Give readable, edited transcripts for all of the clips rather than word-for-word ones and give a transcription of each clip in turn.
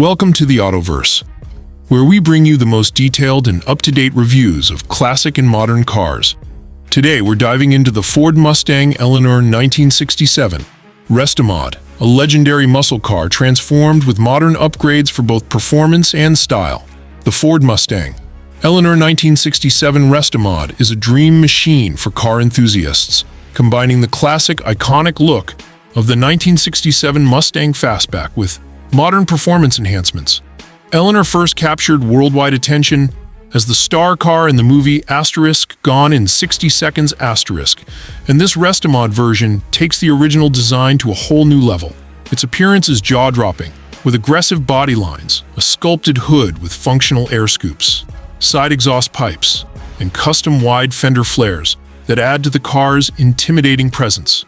Welcome to the AutoVerse, where we bring you the most detailed and up-to-date reviews of classic and modern cars. Today, we're diving into the Ford Mustang Eleanor 1967 Restomod, a legendary muscle car transformed with modern upgrades for both performance and style. The Ford Mustang Eleanor 1967 Restomod is a dream machine for car enthusiasts, combining the classic, iconic look of the 1967 Mustang Fastback with modern performance enhancements. Eleanor first captured worldwide attention as the star car in the movie Gone in 60 Seconds, and this Restomod version takes the original design to a whole new level. Its appearance is jaw-dropping, with aggressive body lines, a sculpted hood with functional air scoops, side exhaust pipes, and custom wide fender flares that add to the car's intimidating presence.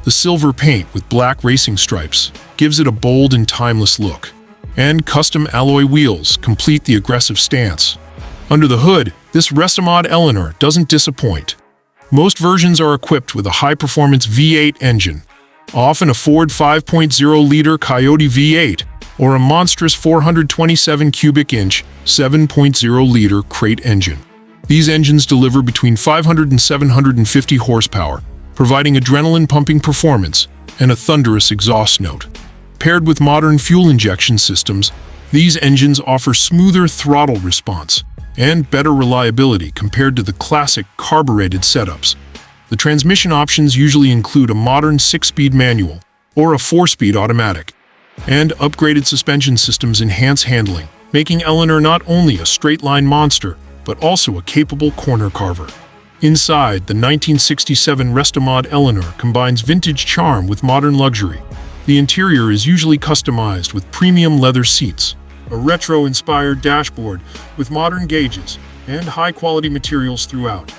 The silver paint with black racing stripes gives it a bold and timeless look, and custom alloy wheels complete the aggressive stance. Under the hood, this Restomod Eleanor doesn't disappoint. Most versions are equipped with a high-performance V8 engine, often a Ford 5.0-liter Coyote V8 or a monstrous 427 cubic inch 7.0-liter crate engine. These engines deliver between 500 and 750 horsepower, providing adrenaline-pumping performance and a thunderous exhaust note. Paired with modern fuel injection systems, these engines offer smoother throttle response and better reliability compared to the classic carbureted setups. The transmission options usually include a modern 6-speed manual or a 4-speed automatic, and upgraded suspension systems enhance handling, making Eleanor not only a straight-line monster, but also a capable corner carver. Inside, the 1967 Restomod Eleanor combines vintage charm with modern luxury. The interior is usually customized with premium leather seats, a retro-inspired dashboard with modern gauges, and high-quality materials throughout.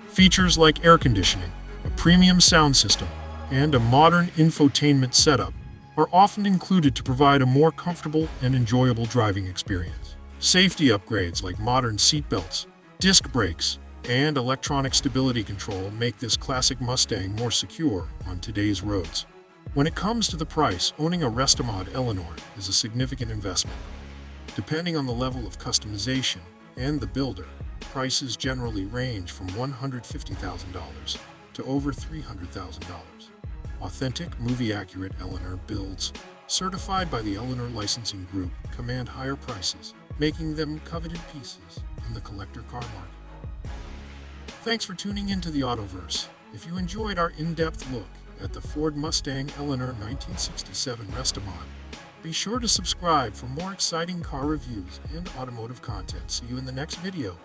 Features like air conditioning, a premium sound system, and a modern infotainment setup are often included to provide a more comfortable and enjoyable driving experience. Safety upgrades like modern seatbelts, disc brakes, and electronic stability control make this classic Mustang more secure on today's roads. When it comes to the price, owning a Restomod Eleanor is a significant investment. Depending on the level of customization and the builder, prices generally range from $150,000 to over $300,000. Authentic, movie-accurate Eleanor builds, certified by the Eleanor Licensing Group, command higher prices, making them coveted pieces in the collector car market. Thanks for tuning into the AutoVerse. If you enjoyed our in-depth look at the Ford Mustang Eleanor 1967 Restomod, be sure to subscribe for more exciting car reviews and automotive content. See you in the next video.